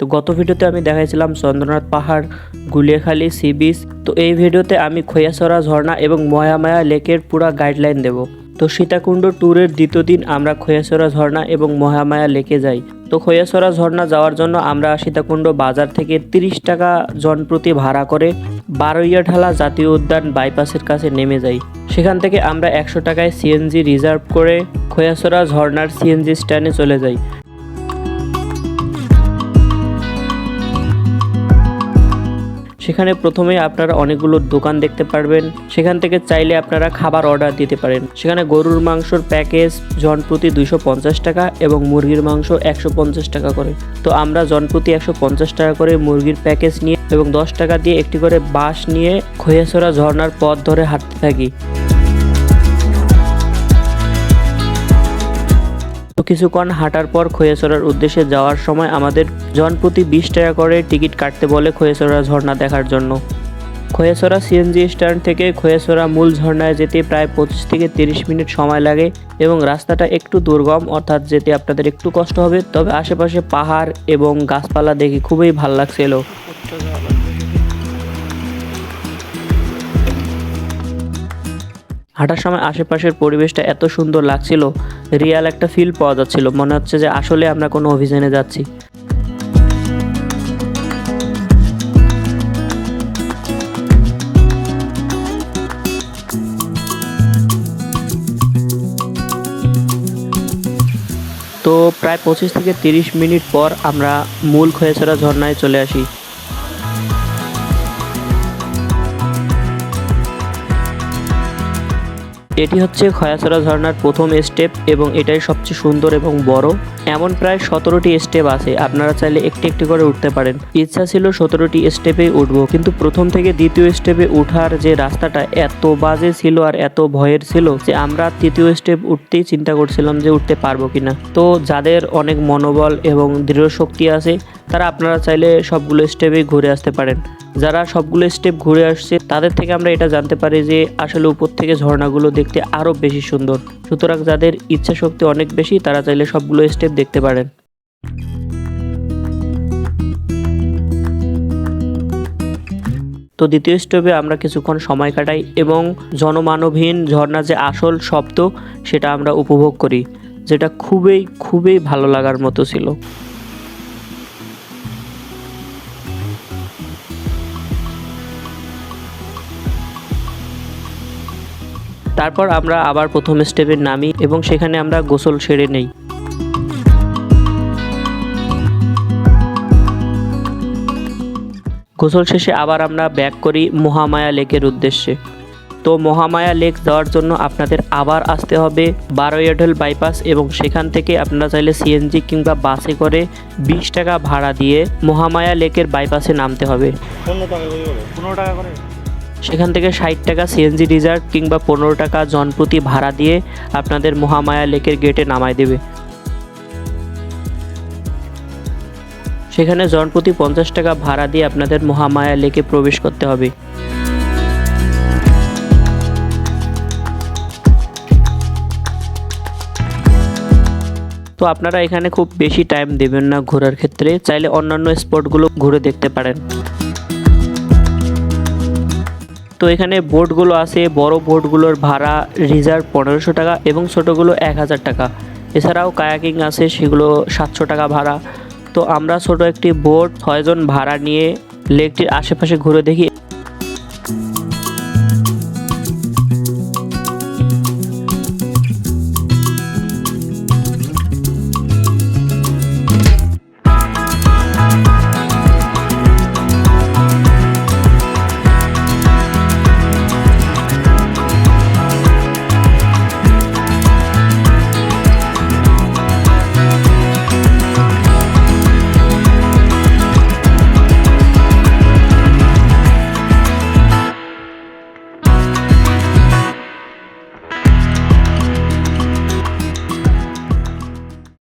তো গত ভিডিওতে আমি দেখাইছিলাম চন্দ্রনাথ পাহাড়, গুলিয়াখালী সি বিচ। তো এই ভিডিওতে আমি খৈয়াছড়া ঝর্ণা এবং মহামায়া লেকের পুরা গাইডলাইন দেব। তো সীতাকুণ্ড ট্যুরের দ্বিতীয় দিন আমরা খৈয়াছড়া ঝর্ণা এবং মহামায়া লেকে যাই। তো খৈয়াছড়া ঝর্ণা যাওয়ার জন্য আমরা সীতাকুণ্ড বাজার থেকে 30 টাকা জনপ্রতি ভাড়া করে বারইয়াঢালা জাতীয় উদ্যান বাইপাসের কাছে নেমে যাই। সেখান থেকে আমরা 100 টাকায় সিএনজি রিজার্ভ করে খৈয়াছড়া ঝর্ণার সিএনজি স্ট্যান্ডে চলে যাই। সেখানে প্রথমেই আপনারা অনেকগুলো দোকান দেখতে পারবেন। সেখান থেকে চাইলে আপনারা খাবার অর্ডার দিতে পারেন। সেখানে গরুর মাংসর প্যাকেজ জনপ্রতি 250 টাকা এবং মুরগির মাংস 150 টাকা করে। তো আমরা জনপ্রতি 150 টাকা করে মুরগির প্যাকেজ নিয়ে এবং 10 টাকা দিয়ে একটি করে বাস নিয়ে খৈয়াছড়া ঝর্ণার পথ ধরে হাঁটতে থাকি। কিছুক্ষণ হাঁটার পর খৈয়াছড়ার উদ্দেশ্যে যাওয়ার সময় আমাদের জনপ্রতি 20 টাকা করে টিকিট কাটতে বলে খৈয়াছড়া ঝর্ণা দেখার জন্য। খৈয়াছড়া সিএনজি স্ট্যান্ড থেকে খৈয়াছড়া মূল ঝর্ণায় যেতে প্রায় 25 থেকে 30 মিনিট সময় লাগে এবং রাস্তাটা একটু দুর্গম, অর্থাৎ যেতে আপনাদের একটু কষ্ট হবে। তবে আশেপাশে পাহাড় এবং গাছপালা দেখে খুবই ভালো লাগছিল। হাঁটার সময় আশেপাশের পরিবেশটা এত সুন্দর লাগছিল, রিয়াল একটা ফিল পাওয়া যাচ্ছিল, মনে হচ্ছে যে আসলে আমরা কোনো অভিযানে যাচ্ছি। তো প্রায় 25 থেকে 30 মিনিট পর আমরা মূল খৈয়াছড়া ঝর্ণায় চলে আসি। এটি হচ্ছে খৈয়াছড়া ঝর্ণার প্রথম স্টেপ এবং এটাই সবচেয়ে সুন্দর এবং বড়। এমন প্রায় 17টি স্টেপ আছে, আপনারা চাইলে একটি একটি করে উঠতে পারেন। ইচ্ছা ছিল 17টি স্টেপে উঠবো, কিন্তু প্রথম থেকে দ্বিতীয় স্টেপে উঠার যে রাস্তাটা এত বাজে ছিল আর এত ভয়ের ছিল যে আমরা তৃতীয় স্টেপ উঠতেই চিন্তা করছিলাম যে উঠতে পারবো কিনা। তো যাদের অনেক মনোবল এবং দৃঢ় শক্তি আছে তারা আপনারা চাইলে সবগুলো স্টেপে ঘুরে আসতে পারেন। যারা সবগুলো স্টেপ ঘুরে আসছে তাদের থেকে আমরা এটা জানতে পারি যে আসলে উপর থেকে ঝর্ণাগুলো দেখতে আরো বেশি সুন্দর। সুতরাং যাদের ইচ্ছা শক্তি অনেক বেশি তারা চাইলে সবগুলো স্টেপ দেখতে পারেন। তো দ্বিতীয় স্টেপে আমরা কিছুক্ষণ সময় কাটাই এবং জনমানবহীন ঝর্ণা যে আসল শব্দ সেটা আমরা উপভোগ করি, যেটা খুবই খুবই ভালো লাগার মতো ছিল। তারপর আমরা আবার প্রথম স্টেপে নামি এবং সেখানে আমরা গোসল সেরে নেই। গোসল শেষে আবার আমরা ব্যাক করি মহামায়া লেকের উদ্দেশ্যে। তো মহামায়া লেক যাওয়ার জন্য আপনাদের আবার আসতে হবে বারইয়াঢাল বাইপাস এবং সেখান থেকে আপনারা চাইলে সিএনজি কিংবা বাসে করে 20 টাকা ভাড়া দিয়ে মহামায়া লেকের বাইপাসে নামতে হবে। 15 টাকা করে। সেখান থেকে 60 টাকা সিএনজি রিজার্ভ কিংবা 15 টাকা জনপ্রতি ভাড়া দিয়ে আপনাদের মহামায়া লেকের গেটে নামায় দেবে। সেখানে জনপ্রতি 50 টাকা ভাড়া দিয়ে আপনাদের মহামায়া লেকে প্রবেশ করতে হবে। তো আপনারা এখানে খুব বেশি টাইম দেবেন না ঘোরার ক্ষেত্রে, চাইলে অন্যান্য স্পটগুলো ঘুরে দেখতে পারেন। তো এখানে বোটগুলো আছে, বড় বোটগুলোর ভাড়া রিজার্ভ 1500 টাকা এবং ছোটোগুলো 1000 টাকা। এছাড়াও কায়াকিং আছে, সেগুলো 700 টাকা ভাড়া। তো আমরা ছোট একটি বোট 6 জন ভাড়া নিয়ে লেকটির আশেপাশে ঘুরে দেখি